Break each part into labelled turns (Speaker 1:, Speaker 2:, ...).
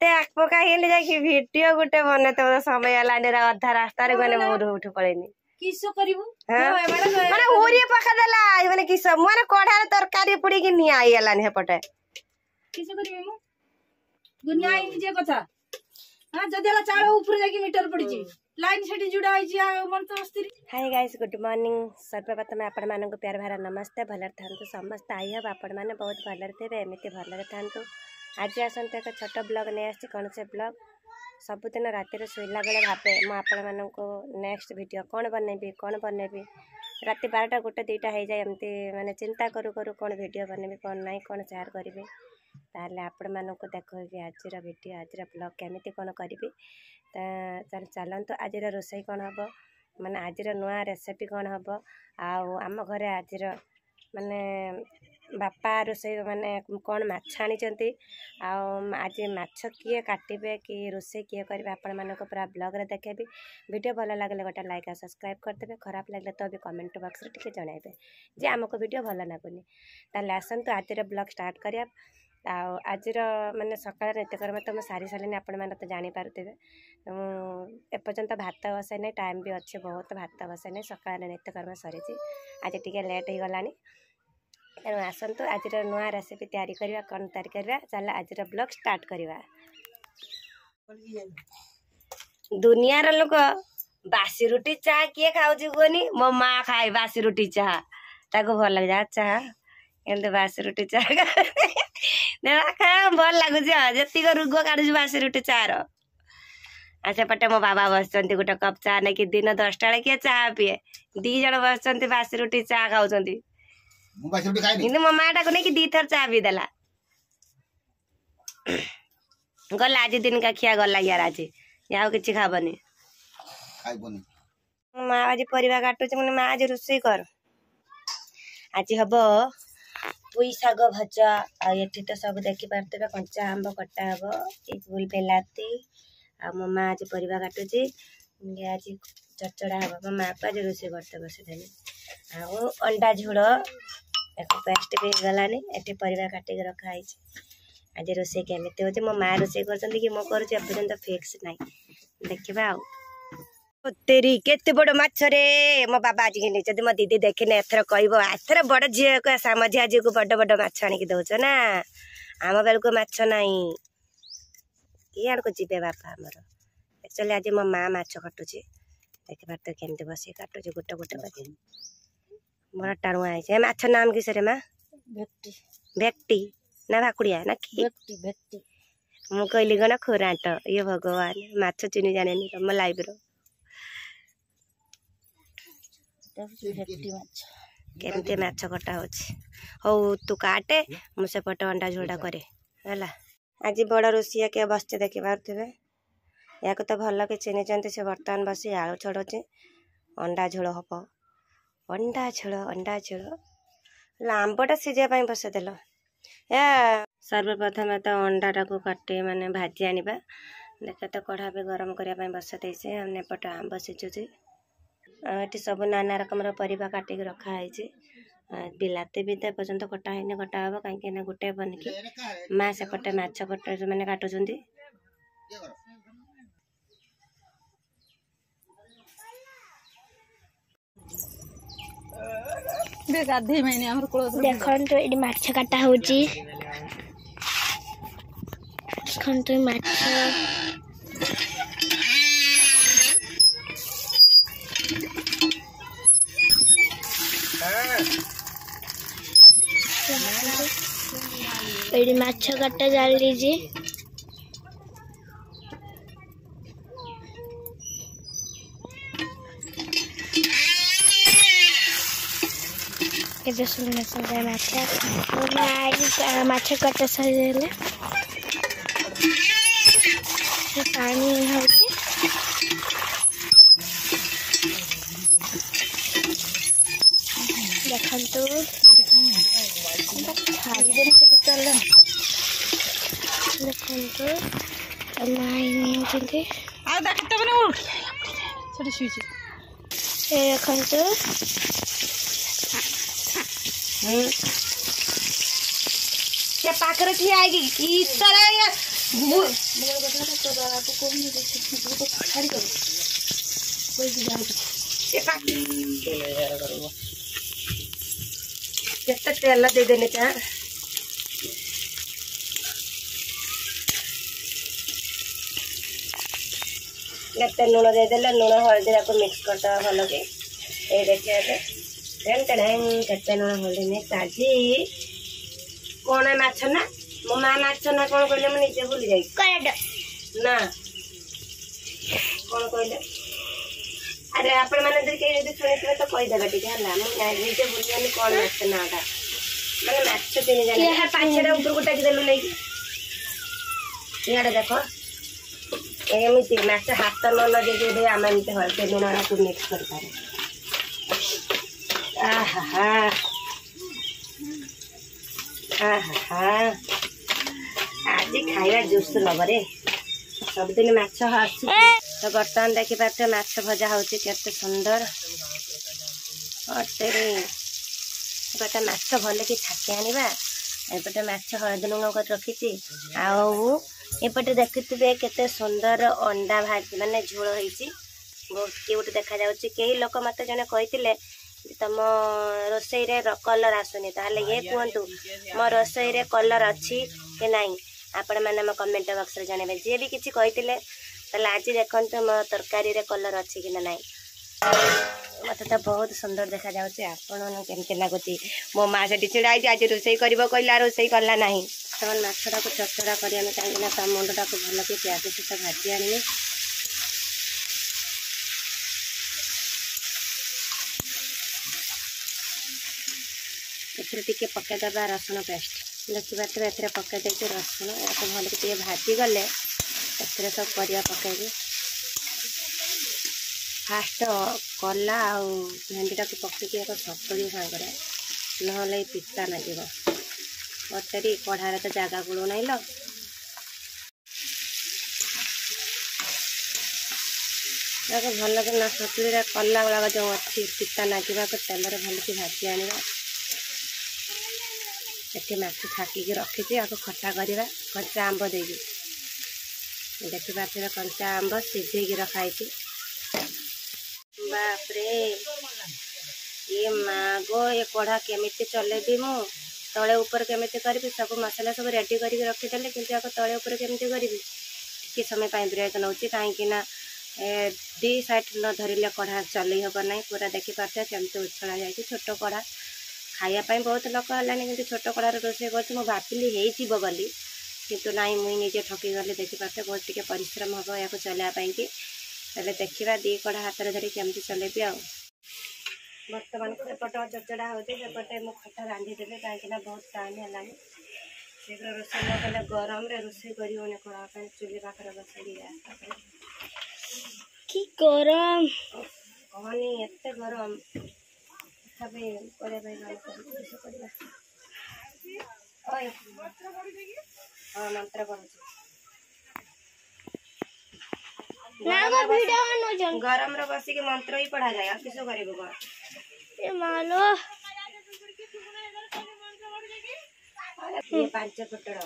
Speaker 1: एते आख पका हेले जाई वीडियो गुटे बने तो समय लाने रा अधा रास्ता रे गने मोर उठ पड़ेनी
Speaker 2: किसो करिवु
Speaker 1: माने ओरी पका देला माने किस माने कढ़ा तरकारी पुड़ी कि निया आइलानी हेपटे
Speaker 2: किसो करिवु मु दुनिया आई निजे कथा हां जदेला चाळ ऊपर जाकी मीटर पड़ी छी लाइन सेठी जुड़ा आई छी मन तो अस्त्री।
Speaker 1: हाय गाइस गुड मॉर्निंग सर्वप्रथम आपण मानन को प्यार भरा नमस्ते भलर थांतु समस्त आई हब आपण माने बहुत भलर थे एमिति भलर थांतु। आज आसंत एक छोट ब्लॉग नहीं आसी कौन से ब्लॉग सबुदिन रातिर शोला बेले भावे मु आपण मानन को नेक्स्ट वीडियो कौन बनेबी राति 12टा गोटे 2टा हो जाए एमती माने चिंता करू करू कौन वीडियो बनेबी कौन नहीं कौन शेयर करी ताले आपण मानन को देखबी आज वीडियो आज ब्लॉग केमिति कौन करी चलतु आज रोसई कौन हम माने आज नुआ रेसिपी कौन हम आम घरे आज माने बापा रोसई माने कौन माछ आनी आज माछ किए काटे कि रोसई किए करेंगे आपण मानक पूरा ब्लॉग रे देखेबी वीडियो भल लगे गोटे लाइक और सब्सक्राइब करदेवे खराब लगे तो भी कमेंट बॉक्स रे टिके जणाइबे जे आमको वीडियो भल लगुनि ताले आसंतु आज ब्लॉग स्टार्ट करिया। आज माने सकाळ नित्यकर्म तो सारी सारे आपण मैंने तो जानी पारुथे एपर्यंत भात बसाई नहीं टाइम भी अच्छे बहुत भात बसाई नहीं सकाळ नित्यकर्म सरी आज टी लेट हो गलानी तेणु आसतु आज नुआ रेसिपी तैयारी करवा कौन तैयारी करवा चल आज ब्लॉग स्टार्ट करवा। दुनियार लोक बासी रुटी चाह किए खाऊँ कहनी मो माँ खाए बासी रुटी चाह ताको भल लगे चाह एमती बासी रुटी चाह भल लगुच जी रुग काढ़ बासी रुटी चार सेपटे मो बाबा बस गोटे कप चाह नहीं कि दिन 10टा बेले किए चाह पीए 2 जन बस बासी रुटी चाह खाऊँ कि मो माँ टाक नहीं 2 थर चाह पी देला गला आज दिन का खिया गला यार आज या कि खाबनी माँ आज परिवा काटुच मैंने माँ आज रोसई कर आज हम पुई शाग भजा ये तो सब देखी पारे कंचा आंब कटा हम ये फुल बेलाती आ मो माँ आज परिवा काटुची आज चचड़ा हम मो माँ को आज रोसई करते बसदेली आ अंडा झोल एक पेस्ट भी गलानी एटी परिवा काटिक रखाई आज रोसई केमिति हो मो माँ रोसई कर कि मो कर फिक्स ना देखा आ तेरी केते बड़ माछ रे मो बाबा आज कि मो दीदी देखने एथर कह एथर बड़ झी को साम झिया झी को बड़ बड़ माछ आणिक दौच ना आम बेल को माछ नाई कि आड़ को जीवे बापा आमर एक्चुअली आज मो माँ माछ काटुची देखिए तो केमती बस काटुची गोटे गोटे कर बड़ा टाणुआ है माछ नाम किस रे माँ भेक्टी ना भाकुड़िया ना कि मु कहली गण खोराट ये भगवान माछ चिनी जाने मो लाइव रो केमती माछ कटा हो तू काटे मुझे पटे अंडा झोलटा करे है आज बड़ रोसिया के बसचे देखी पारे या तो भल कि चिन्ह से बर्तमान बस आलू छड़े अंडा झोल हम अंडा झोल आंबटा सीझापी बसदेल या सर्वप्रथम तो अंडाटा को काटे माने भाजी आनिबा देख तो कढ़ा भी गरम करने बस देसे हमने पटे आंब सीझुची ये सब नाना रकम परिवा काटिक रखाई बिलाती भी तो पर्यंत कटा है कटा हम कहीं गोटे बनिकी माँ सेपटे माछ पटे मैंने काटुंट
Speaker 3: देखो ये माछ काटा हो माछ ये माछ काटा जाल लीजिए माछ काटा सर पानी देखो छाड़ी चल देखो
Speaker 1: पाखर ठिया कि
Speaker 2: बुआ बता तो बाबा को कोई नहीं देखी तो छाड़ी कर कोई भी जाए
Speaker 1: केते तेल दे देने का केते लुण दे देले लुण हल्दी को मिक्स करता भल के ये देखिए केते लुण हल्दी मिक्स आज कौन माछ ना मो माँ माछ ना कौन कहले मुझे निजे भूली जाई ना कौन कहले अरे आपण मैंने यदि शुणी तो कहीदेवे टे है निजे भूल कौन माछ नाटा मैंने माछ तीन जाने पाछे उपरको टेक देलु नहीं इे देख एमती माछ हाथ न लगे आम एमती हल्दी लुण को मिक्स कर आज खाଇବା ଜୋସ ଲବରେ ସବୁଦିନ ମାଛ ଆସୁଛି ତ ବର୍ତ୍ତମାନ ଦେଖିପାରୁଛ ମାଛ ଭଜା ହେଉଛି କେତେ ସୁନ୍ଦର ଅଟେରେ ଗୋଟେ ମାଛ ଭଲକି ଛାକି ଆଣିବା ଏପଟେ ମାଛ ହଳଦୀ ଲୁଣ କରି ରଖିଛି ଆଉ ଏପଟେ ଦେଖୁଥିବେ କେତେ ସୁନ୍ଦର ଅଣ୍ଡା ଭାଜି ମାନେ ଝୋଳ ହେଇଛି ବହୁତ କ୍ୟୁଟ୍ ଦେଖାଯାଉଛି କେହି ଲୋକ ମୋତେ ଜଣେ କହିଥିଲେ तम रोसई रे कलर आसुनी ताले ये कहतु मो रोसई रे कलर अच्छी कि नहीं आपण मैंने मो कमेंट बॉक्स रे जानबे जे भी किछि कहितिले ताले आज देखंतु मो तरकारी रे कलर अच्छी कि नहीं मत तो बहुत सुंदर देखा जाउछि आपण केमते लागुछि मो मां से चिड़ाई आज रोसई करबो कहला रोसई करला नहीं तमन माछटा को चचड़ा करी हम काहे ना ता मुंडटा को भल के प्याज सहित भाजी आनी टे पकईदे रसुण पेस्ट देखिए ए पकईदे रसुण या भल के भाजी गले सब परिया पकईबी फास्ट कला भेंडीटा को पकईकी एक सतुरी सांगे ना पिता लगे पचारि कढ़ार तो जगह गुड़ नहीं लो भल कि ना सतुरी कला गुड़ा जो अच्छी पिता लगे तेल भल की भाजी आने एटी माछ छाकिकी रखी आपको खटा करवा कंचा आंब देगी देखिए कंचा आंब सीझे रखाई बापरे ये मागो ये कढ़ा केमिति चलेबी मु तले ऊपर केमिति करी सब मसला सब रेडी करके रखीदे कि तले ऊपर केमिति करी टे समय ब्रेक नौ कहीं दी साइड न धरले कढ़ा चल हम ना पूरा देखिपारे केमती उछला जाए छोट कढ़ा खायापाई बहुत लोक है कि छोट कड़ार रोषे कर भाविली होली किंतु नाई मुई निजे ठकी गली देखिपारे बहुत टे परिश्रम हम या चलवाई कि देखा दी कड़ा हाथ में धरी केमती चलेबी आ बर्तमान सेपटे चचड़ा होपटे मु खटा रांधिदेवी कहीं बहुत टाइम है शीघ्र रोषे न कले गरम रोषे कर चूल्ही पाखे बस
Speaker 3: कि गरम
Speaker 1: कहनी एत गरम हाँ मंत्र गरम बस मंत्र ही पढ़ा जाए किस कर पांच फुटर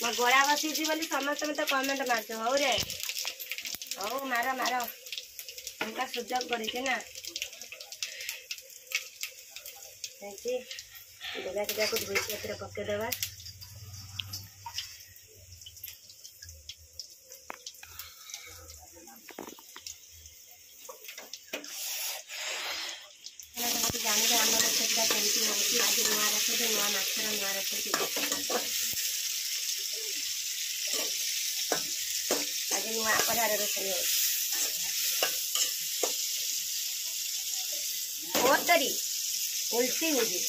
Speaker 1: मो गला बसी समस्त मत कमेंट मार हौ रे हौ मार मार उनका सुजोग करे ना जगह जगह को धोई पकईदेवा जानवे आम रेसिपीटा केमती हो आज नुआ रेसिपी नुआ माछर नुआ रेसिपी आज नुआ कढ़ार रोषेई हो तरी उल्टी हुई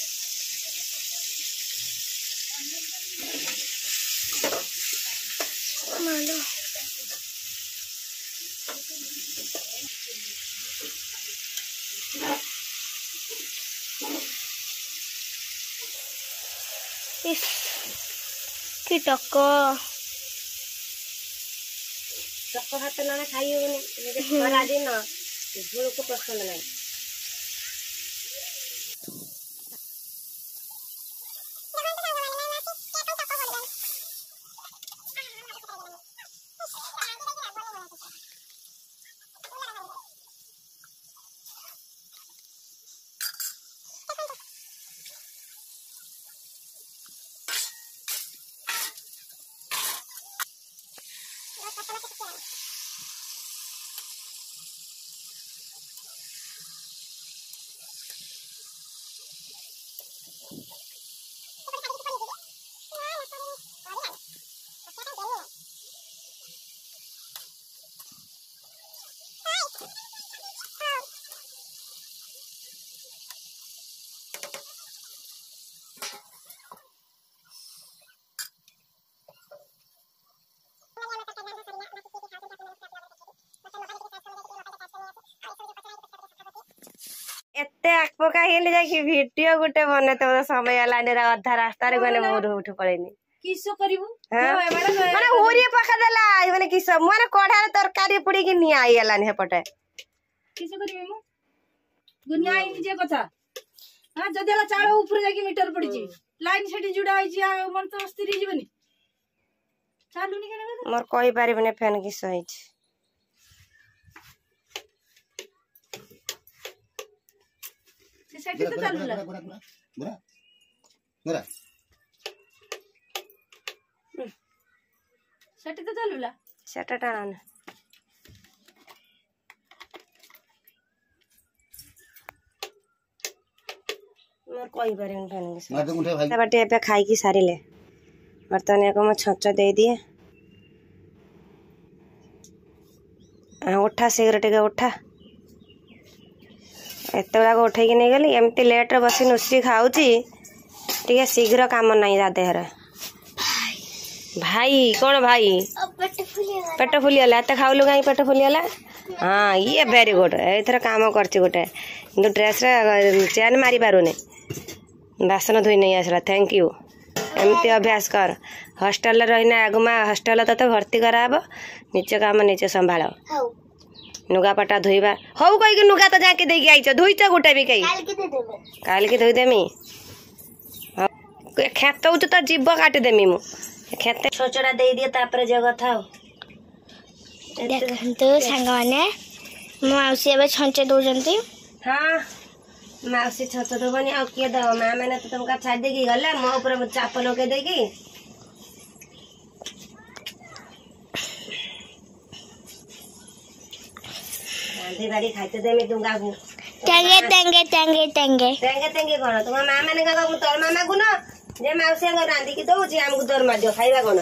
Speaker 3: मालो इस कि टक
Speaker 1: भात ना खाई खरा दिन झोल को पसंद नहीं एते आकपका हेले जाकी वीडियो गुटे बने तो समय लाने रा अधा रास्ता रे गने मोर उठ पड़ेनी
Speaker 2: किसो करिबु
Speaker 1: माने होरी पका देला माने किस माने कढ़ा तरकारी पुड़ी की निया आइलानी हेपटे
Speaker 2: किसो करिबे मु दुनिया इन जे कथा हां जदेला चाळ ऊपर जाकी मीटर पड़िची लाइन सेठी जुड़ा आइची मन तो स्त्री जीवनी चालुनी केना
Speaker 1: मोर कहि पारिबने फैन किस होइछ
Speaker 2: से सेठी तो चालुला
Speaker 4: गोरा
Speaker 2: सेठी तो चालुला
Speaker 1: सेटा टाण मोर कहि पारिबने फैन किस
Speaker 4: मार दे मुठे भाई
Speaker 1: बाटे पे खाई की सारिले बर्तन एक मैं छच दे दिए उठा शीघ्र टे उठा एत गुड़ाक उठेकी नहीं गली एमती लेट्रे बस नुसी खाऊची टे शीघ्र काम नहीं ता देहर भाई कौन भाई पेट फुलीगला एत खाऊलु कहीं पेट फुलीगला हाँ ये वेरी गुड एथर काम करची गोटे कि ड्रेस चेन मारी पारुनी बासन धोई नहीं आसला थैंक यू एमती अभ्यास कर हॉस्टेल रहीना आगुमा हॉस्टेल तो भर्ती कराब निज काम निजे संभाल नुगापटा धोइबा हौ कहीं नुगा तो जाके देकी आईच धोईच गोटे भी कहीं काल की धोईदेमी खेत तो जीव काटिदेमी मु खेत छोचड़ा दे दिए तापर जे कथा
Speaker 3: देखंतु सांग माने मौसी एबे छंचे दोजंती
Speaker 1: हाँ मौसी छच दबनी आ किए दब माँ मैंने तो तुमका छाड़ देगी गले मो ऊपर चाप लगे देगी रांधी बाड़ी खाइते देमी तुमका को
Speaker 3: टेंगे टेंगे टेंगे टेंगे
Speaker 1: तेंगे तेंगे कोन तुम माँ मैंने का तोर मामा को न जे मौसी रांधी की दउची हमको तोर मा जो खाइबा कोन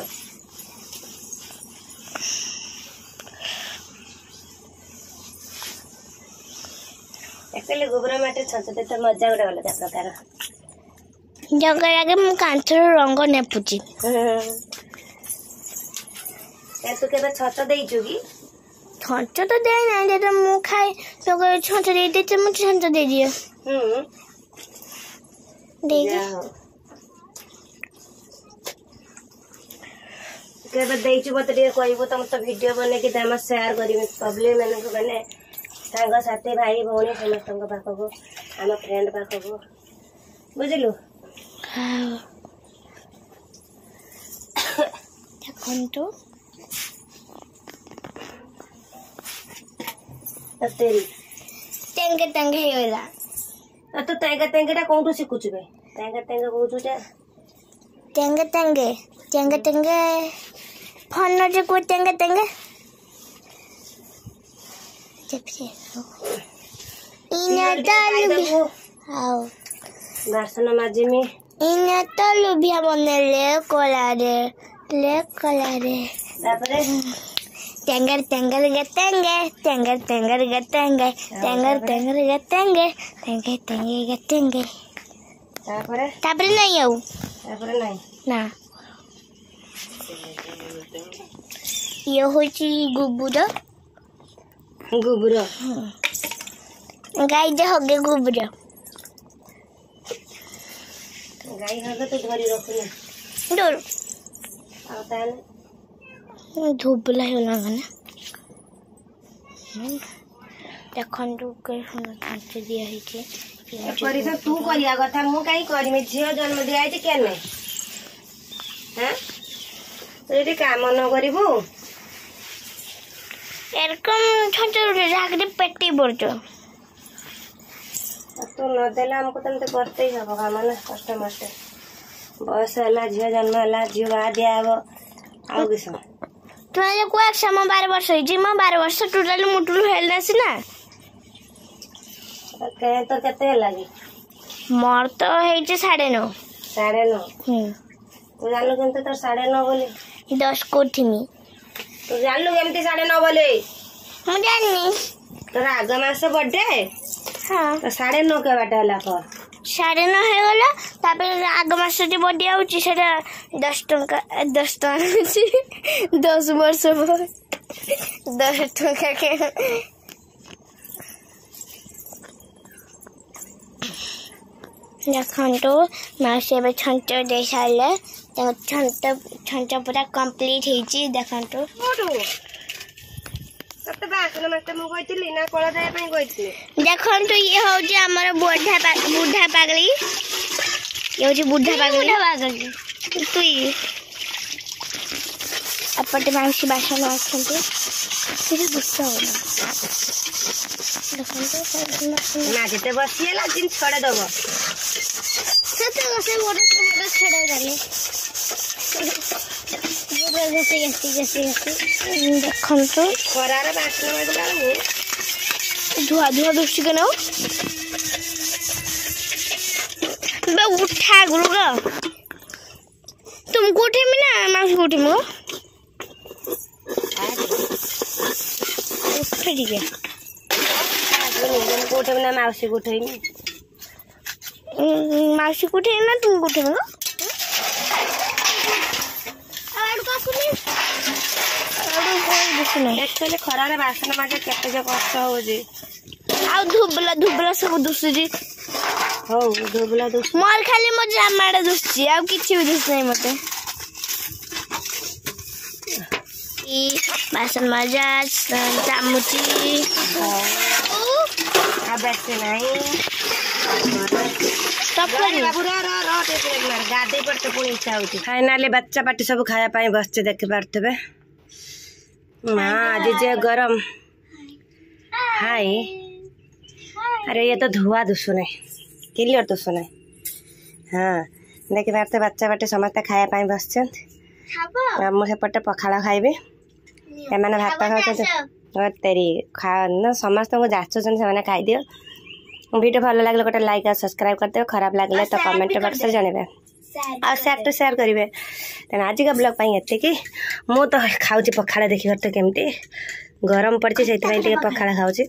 Speaker 1: एक्चुअली गोबर माटी छंचते तो मजा गोटे अलग प्रकार
Speaker 3: जगर आगे मु कांचर रंग नेपुची
Speaker 1: तू केबे छत देइछु की
Speaker 3: छंच तो दे ना दे तो मु खाई जगर छंच दे दे मु छंच दे दियो दे दे
Speaker 1: केबे देइछु बतरे कहबो तुम तो वीडियो बने कि हम शेयर करी पब्लिक मैंने को बने सांग साथी भाई भौणी समस्त पाखक आम फ्रेंड पाखक बुझलु
Speaker 3: देखंतु
Speaker 1: तेरी
Speaker 3: टेंगे टेंगे हेला
Speaker 1: तो तेंगे तेंगेटा कोठु शिखुछु बे तेंगे तेंगे कहूछु जे
Speaker 3: टेंगे टेंगे टेंगे टेंगे फोन जे को टेंगे टेंगे इना तालु हाउ
Speaker 1: बासन माजिमी
Speaker 3: इना तालु बिया बने ले कोलारे
Speaker 1: तापरे
Speaker 3: टेंगर टेंगर गे टेंगे टेंगर टेंगर गे टेंगे टेंगर टेंगर गे टेंगे टेंगे टेंगे गे टेंगे
Speaker 1: तापरे
Speaker 3: तापरे नहीं आउ
Speaker 1: तापरे नहीं
Speaker 3: ना ये होची गुबुर गाय दे होगे गुबुर
Speaker 1: गाई हगे तो धरी रखुना
Speaker 3: डोर
Speaker 1: आ ताने
Speaker 3: धुबला होला गना देखंतु के सुन कांच दिया है कि
Speaker 1: परिस तू करिया कथा मु काई करमी झियो जन्म दिया छै केने हैं तो काम न करिबू
Speaker 3: एरकम छोटे झाकड़ी पेटी बोलतो
Speaker 1: तू न देला हमको तमते करते ही सब काम ना कष्ट मष्ट बयस है झील जन्म है झील बाहा दिया आ किस
Speaker 3: तुम्हारे को एक्जाम 12 वर्ष होइछि म 12 वर्ष टोटल मुटुल हेल ना
Speaker 1: कहे तो केते लागी
Speaker 3: मोर तो हेइछि 9.5
Speaker 1: 9.5 तू जानलु केमते तो 9.5 बोले
Speaker 3: 10 कोठिमी
Speaker 1: तू जानलु केमते 9.5 बोले
Speaker 3: मु जानी
Speaker 1: तोरा आग मास बर्थडे
Speaker 3: हाँ
Speaker 1: तो 9.5 के बाटे हला को
Speaker 3: 9.5 हो गला तापर आग मास जे बर्थडे होछि सेटा 10 टका 10 वर्ष 10 टका के देखो माउसी एबे छंट दे साले छंट पूरा कंप्लीट हेछि देखो
Speaker 1: तते बासन मते मु कहितली ना कोला जाय पई कहितली
Speaker 3: देखो ये हो जे हमर बुढ़ा पागली ये हो जे बुढ़ा पागली तुई अपटे माउसी बासन आछंते फिर गुस्सा हो देखो
Speaker 1: ना जेते बसिएला दिन छोड़े दबो
Speaker 3: से मोटर छड़ा डाले देखो तो
Speaker 1: खरार बासन मारला
Speaker 3: धुआ दुष्टि के नाउ बे उठा गुरुगा तुम कोठे में ना माउसी कोठे में उठ ठीक है
Speaker 1: कोठे में ना माउसी कोठे में
Speaker 3: माउसी कोठे ना तुम कोठे में
Speaker 1: एक्चुअली खरार बासन माजे केते जे कष्ट हो जे
Speaker 3: आ धुबला सब दुसुजी
Speaker 1: हो धुबला दुस
Speaker 3: मोर खाली मो जामाडा दुसची आ किछि भी दुस नहीं मते ई बासन माजा चामुची
Speaker 1: आ बैठे नहीं गाधे पड़ते पुणी इच्छा होती फाइनाली बच्चा पार्टी सब खाया पाई बसचे देखि पारथबे मां आज जे गरम हाय अरे ये तो धुआ दुसु नहीं क्लियर दुसु नहीं हाँ देखि पारते बच्चा पार्टी समस्त खाया पाई बसछन मु सेपटे पखाला खाइबे एमाने भात खाउछन तेरी खा न समस्त को जाचुछन से माने खाइ दियो वीडियो भल लागले गोटे लाइक और सब्सक्राइब कर दियो खराब लागले तो कमेंट बॉक्स में जणेबे और शेयर टू शेयर करिवे तेन आज का ब्लॉग पाई एते कि मु तो खाउची पखाला देखि करते केमती गरम पड़ची सेति पई टिके पखाला खाउची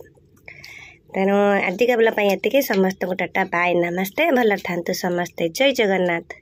Speaker 1: तेन आज का ब्लॉग पाई एते कि समस्त को टाटा बाय नमस्ते भल थांतु समस्त जय जगन्नाथ।